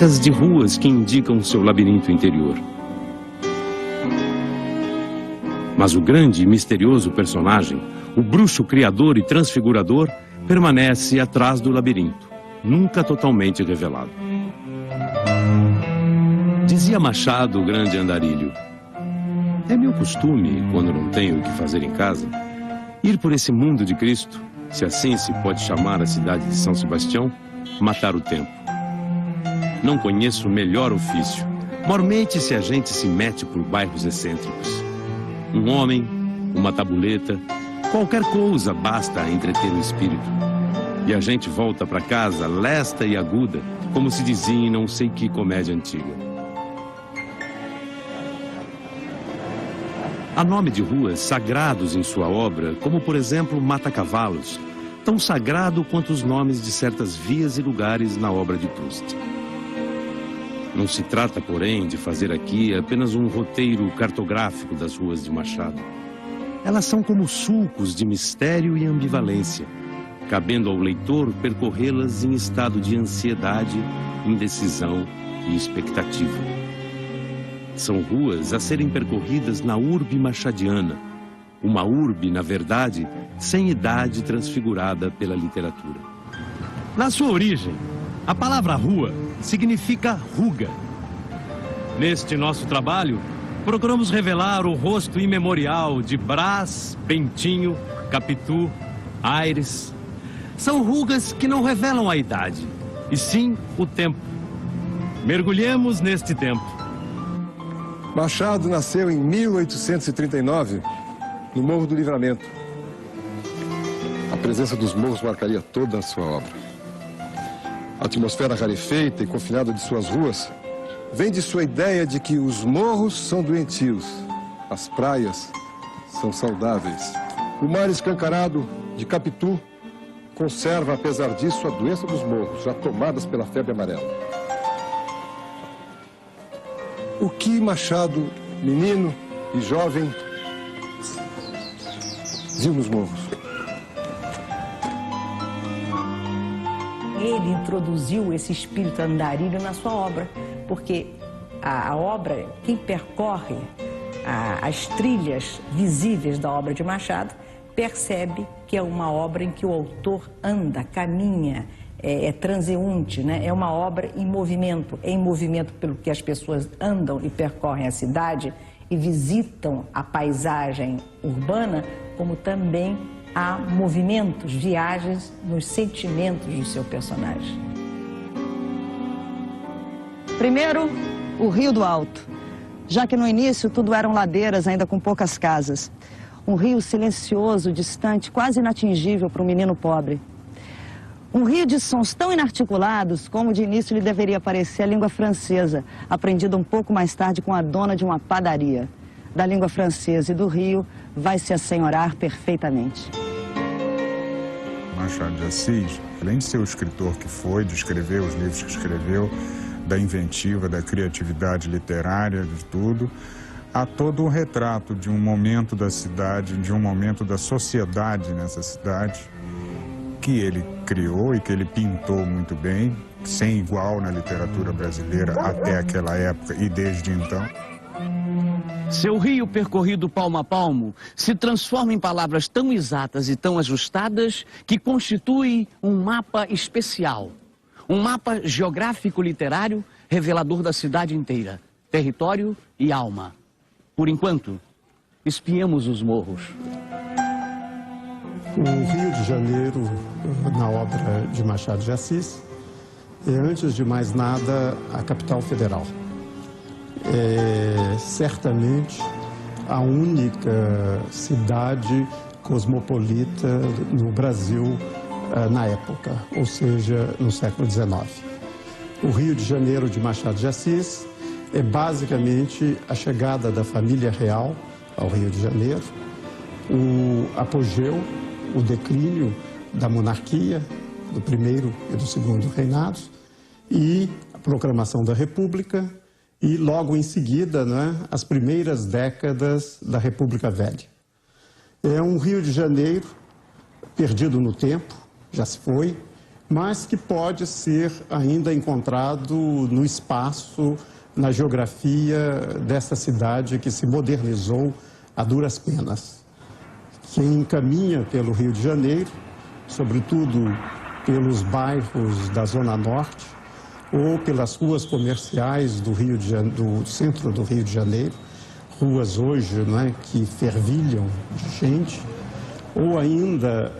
placas de ruas que indicam seu labirinto interior. Mas o grande e misterioso personagem, o bruxo criador e transfigurador, permanece atrás do labirinto, nunca totalmente revelado. Dizia Machado, o grande andarilho: é meu costume, quando não tenho o que fazer em casa, ir por esse mundo de Cristo, se assim se pode chamar a cidade de São Sebastião, matar o tempo. Não conheço melhor ofício, mormente se a gente se mete por bairros excêntricos. Um homem, uma tabuleta, qualquer coisa basta a entreter o espírito. E a gente volta para casa lesta e aguda, como se dizia em não sei que comédia antiga. Há nome de ruas sagrados em sua obra, como por exemplo Mata-Cavalos, tão sagrado quanto os nomes de certas vias e lugares na obra de Proust. Não se trata, porém, de fazer aqui apenas um roteiro cartográfico das ruas de Machado. Elas são como sulcos de mistério e ambivalência, cabendo ao leitor percorrê-las em estado de ansiedade, indecisão e expectativa. São ruas a serem percorridas na urbe machadiana, uma urbe, na verdade, sem idade transfigurada pela literatura. Na sua origem, a palavra rua significa ruga. Neste nosso trabalho, procuramos revelar o rosto imemorial de Brás, Bentinho, Capitu, Aires. São rugas que não revelam a idade, e sim o tempo. Mergulhemos neste tempo. Machado nasceu em 1839, no Morro do Livramento. A presença dos morros marcaria toda a sua obra. A atmosfera rarefeita e confinada de suas ruas vem de sua ideia de que os morros são doentios, as praias são saudáveis. O mar escancarado de Capitu conserva, apesar disso, a doença dos morros, já tomadas pela febre amarela. O que Machado, menino e jovem, viu nos morros? Ele introduziu esse espírito andarilho na sua obra, porque a obra, quem percorre as trilhas visíveis da obra de Machado, percebe que é uma obra em que o autor anda, caminha, é transeunte, né? É uma obra em movimento pelo que as pessoas andam e percorrem a cidade e visitam a paisagem urbana, como também há movimentos, viagens nos sentimentos do seu personagem. Primeiro, o Rio do Alto, já que no início tudo eram ladeiras ainda com poucas casas. Um rio silencioso, distante, quase inatingível para um menino pobre. Um rio de sons tão inarticulados como de início lhe deveria parecer a língua francesa, aprendida um pouco mais tarde com a dona de uma padaria. Da língua francesa e do rio, vai se assenhorar perfeitamente. Machado de Assis, além de ser o escritor que foi, de escrever os livros que escreveu, da inventiva, da criatividade literária, de tudo, há todo um retrato de um momento da cidade, de um momento da sociedade nessa cidade, que ele criou e que ele pintou muito bem, sem igual na literatura brasileira até aquela época e desde então. Seu rio percorrido palmo a palmo se transforma em palavras tão exatas e tão ajustadas que constitui um mapa especial. Um mapa geográfico-literário revelador da cidade inteira, território e alma. Por enquanto, espiemos os morros. O Rio de Janeiro, na obra de Machado de Assis, é, antes de mais nada, a capital federal. É certamente a única cidade cosmopolita no Brasil na época, ou seja, no século XIX. O Rio de Janeiro de Machado de Assis é basicamente a chegada da família real ao Rio de Janeiro, o apogeu, o declínio da monarquia, do primeiro e do segundo reinados, e a proclamação da República, e logo em seguida, né, as primeiras décadas da República Velha. É um Rio de Janeiro perdido no tempo, já se foi, mas que pode ser ainda encontrado no espaço, na geografia dessa cidade que se modernizou a duras penas. Quem caminha pelo Rio de Janeiro, sobretudo pelos bairros da Zona Norte ou pelas ruas comerciais do centro do Rio de Janeiro, ruas hoje, né, que fervilham de gente, ou ainda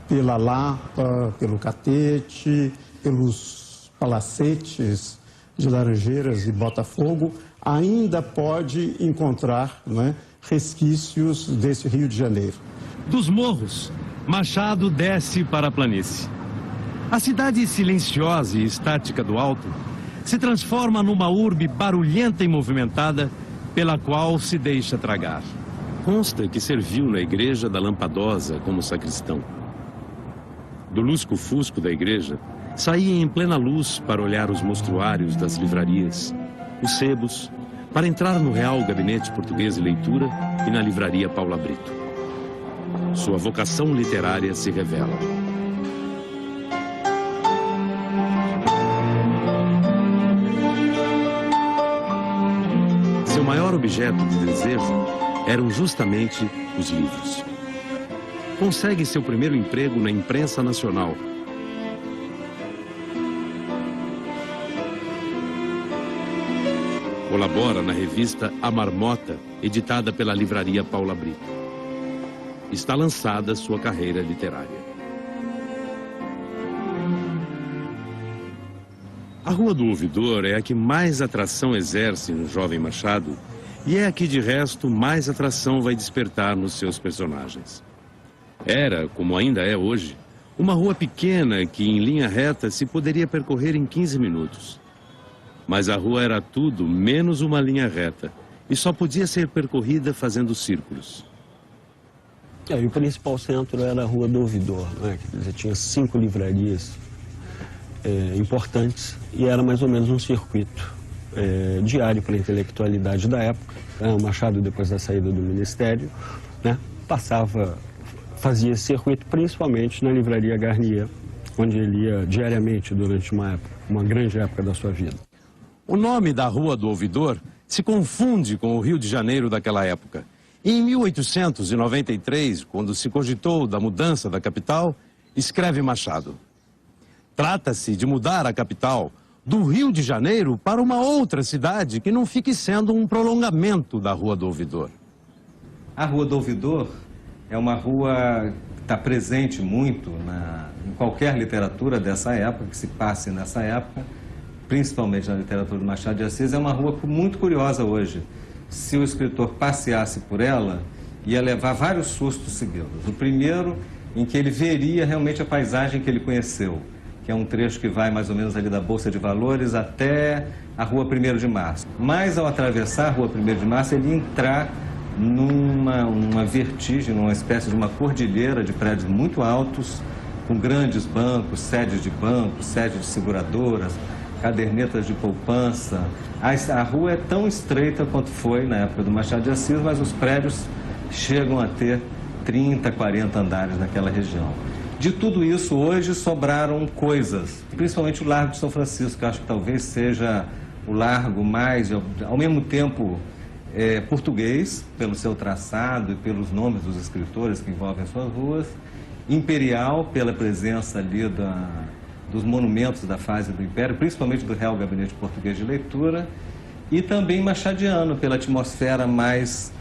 pela Lapa, pelo Catete, pelos palacetes de Laranjeiras e Botafogo, ainda pode encontrar, né, resquícios desse Rio de Janeiro. Dos morros, Machado desce para a planície. A cidade silenciosa e estática do alto se transforma numa urbe barulhenta e movimentada pela qual se deixa tragar. Consta que serviu na igreja da Lampadosa como sacristão. Do lusco-fusco da igreja, saía em plena luz para olhar os mostruários das livrarias, os sebos, para entrar no Real Gabinete Português de Leitura e na livraria Paula Brito. Sua vocação literária se revela. Seu maior objeto de desejo eram justamente os livros. Consegue seu primeiro emprego na imprensa nacional. Colabora na revista A Marmota, editada pela livraria Paula Brito. Está lançada sua carreira literária. A Rua do Ouvidor é a que mais atração exerce no jovem Machado e é a que, de resto, mais atração vai despertar nos seus personagens. Era, como ainda é hoje, uma rua pequena que, em linha reta, se poderia percorrer em 15 minutos. Mas a rua era tudo menos uma linha reta e só podia ser percorrida fazendo círculos. E o principal centro era a Rua do Ouvidor, né? Quer dizer, tinha 5 livrarias importantes e era mais ou menos um circuito diário para a intelectualidade da época. O Machado, depois da saída do Ministério, né, fazia esse circuito principalmente na livraria Garnier, onde ele ia diariamente durante uma grande época da sua vida. O nome da Rua do Ouvidor se confunde com o Rio de Janeiro daquela época. Em 1893, quando se cogitou da mudança da capital, escreve Machado: trata-se de mudar a capital do Rio de Janeiro para uma outra cidade que não fique sendo um prolongamento da Rua do Ouvidor. A Rua do Ouvidor é uma rua que está presente muito em qualquer literatura dessa época, que se passe nessa época, principalmente na literatura do Machado de Assis. É uma rua muito curiosa hoje. Se o escritor passeasse por ela, ia levar vários sustos seguidos. O primeiro, em que ele veria realmente a paisagem que ele conheceu, que é um trecho que vai mais ou menos ali da Bolsa de Valores até a Rua 1º de Março. Mas ao atravessar a Rua 1º de Março, ele ia entrar numa vertigem, numa espécie de uma cordilheira de prédios muito altos, com grandes bancos, sedes de bancos, sedes de seguradoras, cadernetas de poupança. A rua é tão estreita quanto foi na época do Machado de Assis, mas os prédios chegam a ter 30, 40 andares naquela região. De tudo isso, hoje sobraram coisas, principalmente o Largo de São Francisco, que acho que talvez seja o largo mais, ao mesmo tempo, português, pelo seu traçado e pelos nomes dos escritores que envolvem as suas ruas, imperial, pela presença ali dos monumentos da fase do Império, principalmente do Real Gabinete Português de Leitura, e também machadiano, pela atmosfera mais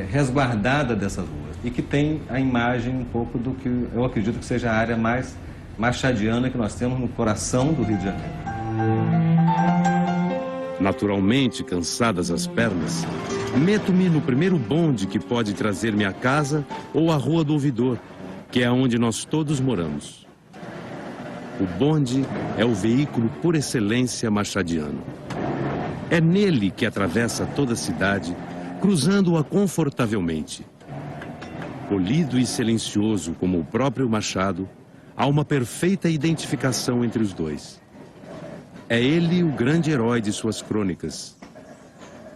resguardada dessas ruas, e que tem a imagem um pouco do que eu acredito que seja a área mais machadiana que nós temos no coração do Rio de Janeiro. Naturalmente cansadas as pernas, meto-me no primeiro bonde que pode trazer-me à casa ou à Rua do Ouvidor, que é onde nós todos moramos. O bonde é o veículo por excelência machadiano. É nele que atravessa toda a cidade, cruzando-a confortavelmente. Polido e silencioso como o próprio Machado, há uma perfeita identificação entre os dois. É ele o grande herói de suas crônicas.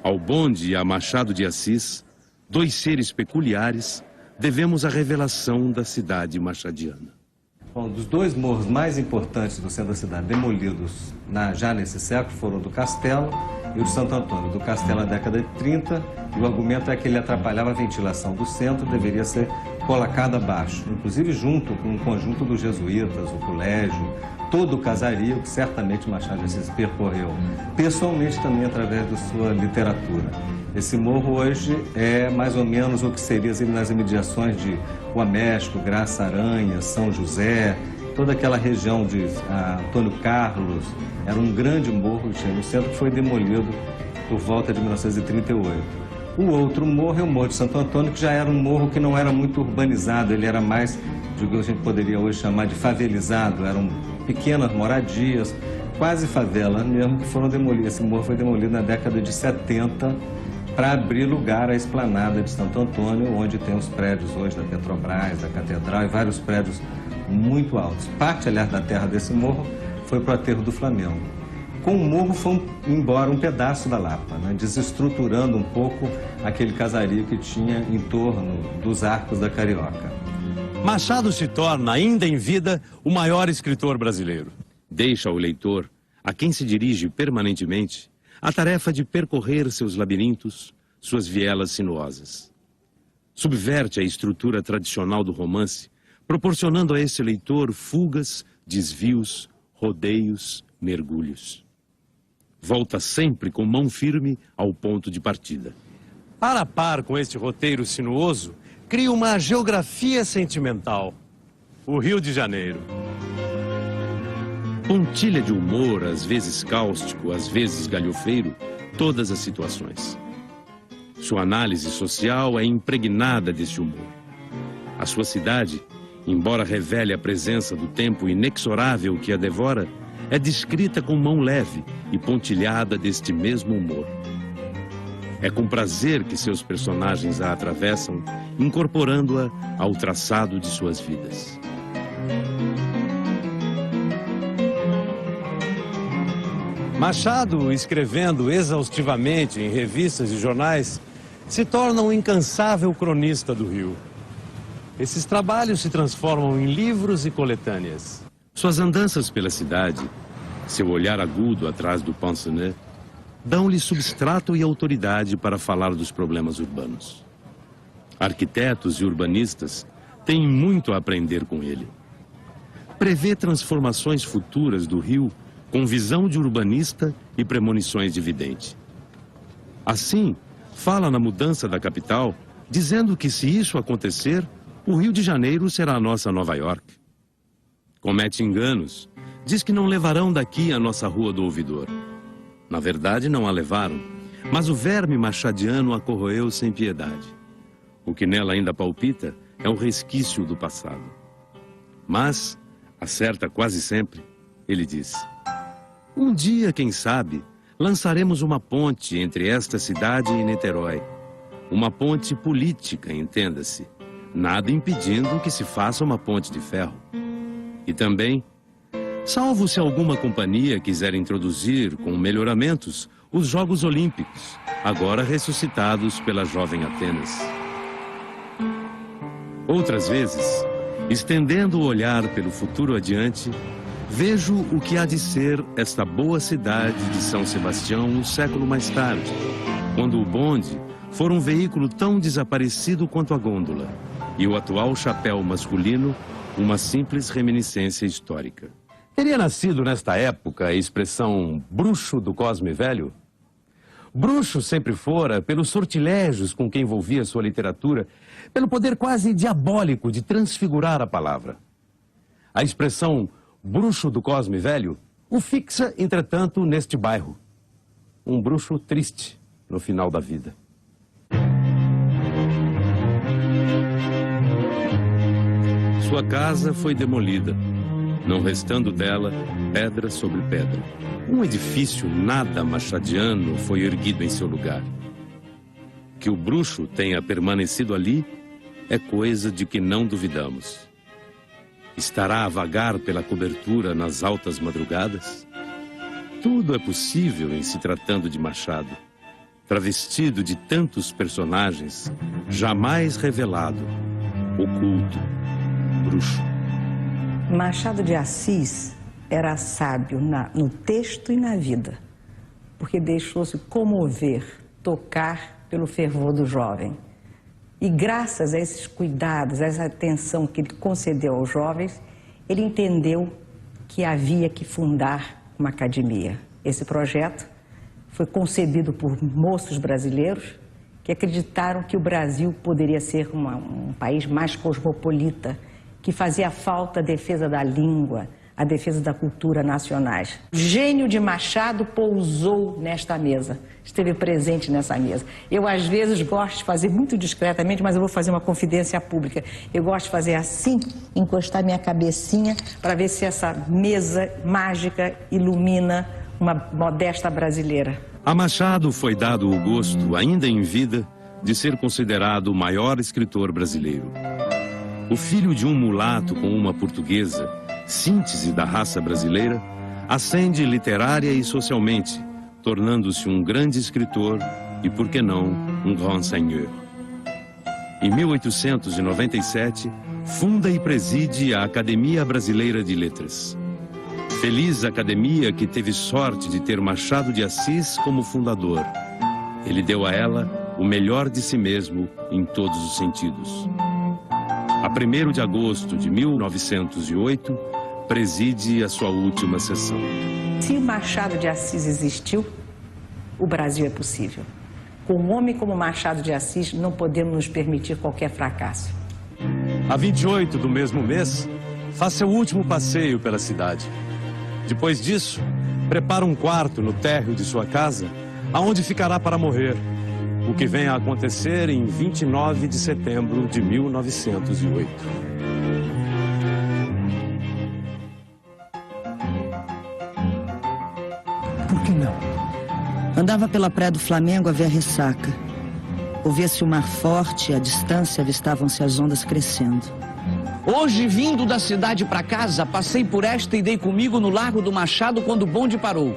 Ao bonde e a Machado de Assis, dois seres peculiares, devemos a revelação da cidade machadiana. Bom, dos dois morros mais importantes do centro da cidade, demolidos já nesse século, foram o do Castelo e o de Santo Antônio. Do Castelo na década de 30, e o argumento é que ele atrapalhava a ventilação do centro, deveria ser colocado abaixo, inclusive junto com um conjunto dos jesuítas, o colégio, todo o casario, que certamente Machado de Assis percorreu pessoalmente também através da sua literatura. Esse morro hoje é mais ou menos o que seria nas imediações de Rua México, Graça Aranha, São José, toda aquela região de Antônio Carlos. Era um grande morro no centro que foi demolido por volta de 1938. O outro morro é o Morro de Santo Antônio, que já era um morro que não era muito urbanizado, ele era mais, digamos, a gente poderia hoje chamar de favelizado, eram pequenas moradias, quase favelas mesmo, que foram demolidas. Esse morro foi demolido na década de 70 para abrir lugar à esplanada de Santo Antônio, onde tem os prédios hoje da Petrobras, da Catedral e vários prédios muito altos. Parte, aliás, da terra desse morro foi para o aterro do Flamengo. Com o morro foi embora um pedaço da Lapa, né, desestruturando um pouco aquele casario que tinha em torno dos arcos da Carioca. Machado se torna, ainda em vida, o maior escritor brasileiro. Deixa ao leitor, a quem se dirige permanentemente, a tarefa de percorrer seus labirintos, suas vielas sinuosas. Subverte a estrutura tradicional do romance, proporcionando a esse leitor fugas, desvios, rodeios, mergulhos. Volta sempre com mão firme ao ponto de partida. Para a par com este roteiro sinuoso, cria uma geografia sentimental. O Rio de Janeiro. Pontilha de humor, às vezes cáustico, às vezes galhofeiro, todas as situações. Sua análise social é impregnada desse humor. A sua cidade, embora revele a presença do tempo inexorável que a devora, é descrita com mão leve e pontilhada deste mesmo humor. É com prazer que seus personagens a atravessam, incorporando-a ao traçado de suas vidas. Machado, escrevendo exaustivamente em revistas e jornais, se torna um incansável cronista do Rio. Esses trabalhos se transformam em livros e coletâneas. Suas andanças pela cidade, seu olhar agudo atrás do pince-nez, dão-lhe substrato e autoridade para falar dos problemas urbanos. Arquitetos e urbanistas têm muito a aprender com ele. Prevê transformações futuras do Rio com visão de urbanista e premonições de vidente. Assim, fala na mudança da capital, dizendo que se isso acontecer, o Rio de Janeiro será a nossa Nova York. Comete enganos, diz que não levarão daqui a nossa Rua do Ouvidor. Na verdade, não a levaram, mas o verme machadiano a corroeu sem piedade. O que nela ainda palpita é um resquício do passado. Mas, acerta quase sempre, ele diz: um dia, quem sabe, lançaremos uma ponte entre esta cidade e Niterói. Uma ponte política, entenda-se. Nada impedindo que se faça uma ponte de ferro. E também, salvo se alguma companhia quiser introduzir, com melhoramentos, os Jogos Olímpicos, agora ressuscitados pela jovem Atenas. Outras vezes, estendendo o olhar pelo futuro adiante, vejo o que há de ser esta boa cidade de São Sebastião um século mais tarde, quando o bonde for um veículo tão desaparecido quanto a gôndola, e o atual chapéu masculino uma simples reminiscência histórica. Teria nascido nesta época a expressão bruxo do Cosme Velho? Bruxo sempre fora pelos sortilégios com que envolvia sua literatura, pelo poder quase diabólico de transfigurar a palavra. A expressão bruxo do Cosme Velho o fixa, entretanto, neste bairro. Um bruxo triste no final da vida. Sua casa foi demolida, não restando dela pedra sobre pedra. Um edifício nada machadiano foi erguido em seu lugar. Que o bruxo tenha permanecido ali é coisa de que não duvidamos. Estará a vagar pela cobertura nas altas madrugadas? Tudo é possível em se tratando de Machado, travestido de tantos personagens, jamais revelado, oculto, bruxo. Machado de Assis era sábio no texto e na vida, porque deixou-se comover, tocar pelo fervor do jovem. E graças a esses cuidados, a essa atenção que ele concedeu aos jovens, ele entendeu que havia que fundar uma academia. Esse projeto foi concebido por moços brasileiros que acreditaram que o Brasil poderia ser um país mais cosmopolita, que fazia falta a defesa da língua, a defesa da cultura nacionais. O gênio de Machado pousou nesta mesa, esteve presente nessa mesa. Eu, às vezes, gosto de fazer muito discretamente, mas eu vou fazer uma confidência pública. Eu gosto de fazer assim, encostar minha cabecinha para ver se essa mesa mágica ilumina uma modesta brasileira. A Machado foi dado o gosto, ainda em vida, de ser considerado o maior escritor brasileiro. O filho de um mulato com uma portuguesa, síntese da raça brasileira, ascende literária e socialmente, tornando-se um grande escritor e, por que não, um grand seigneur. Em 1897, funda e preside a Academia Brasileira de Letras. Feliz academia que teve sorte de ter Machado de Assis como fundador. Ele deu a ela o melhor de si mesmo em todos os sentidos. A 1º de agosto de 1908, preside a sua última sessão. Se o Machado de Assis existiu, o Brasil é possível. Com um homem como Machado de Assis, não podemos nos permitir qualquer fracasso. A 28 do mesmo mês, faz seu último passeio pela cidade. Depois disso, prepara um quarto no térreo de sua casa, aonde ficará para morrer, o que vem a acontecer em 29 de setembro de 1908. Por que não? Andava pela praia do Flamengo a ver a ressaca. Ouvia-se o mar forte e à distância avistavam-se as ondas crescendo. Hoje, vindo da cidade para casa, passei por esta e dei comigo no Largo do Machado quando o bonde parou.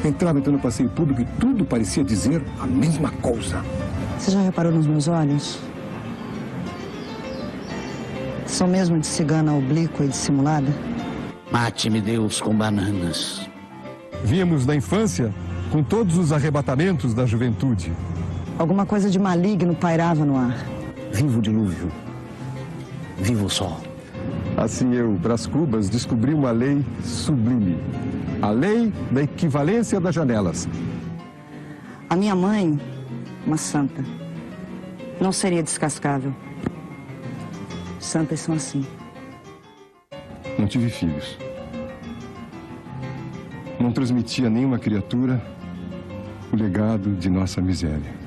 Entrava então no passeio público e tudo parecia dizer a mesma coisa. Você já reparou nos meus olhos? São mesmo de cigana oblíqua e dissimulada? Mate-me Deus com bananas. Víamos na infância com todos os arrebatamentos da juventude. Alguma coisa de maligno pairava no ar. Viva o dilúvio. Viva o sol. Assim eu, Brás Cubas, descobri uma lei sublime. A lei da equivalência das janelas. A minha mãe, uma santa, não seria descascável. Santas são assim. Não tive filhos. Não transmiti a nenhuma criatura o legado de nossa miséria.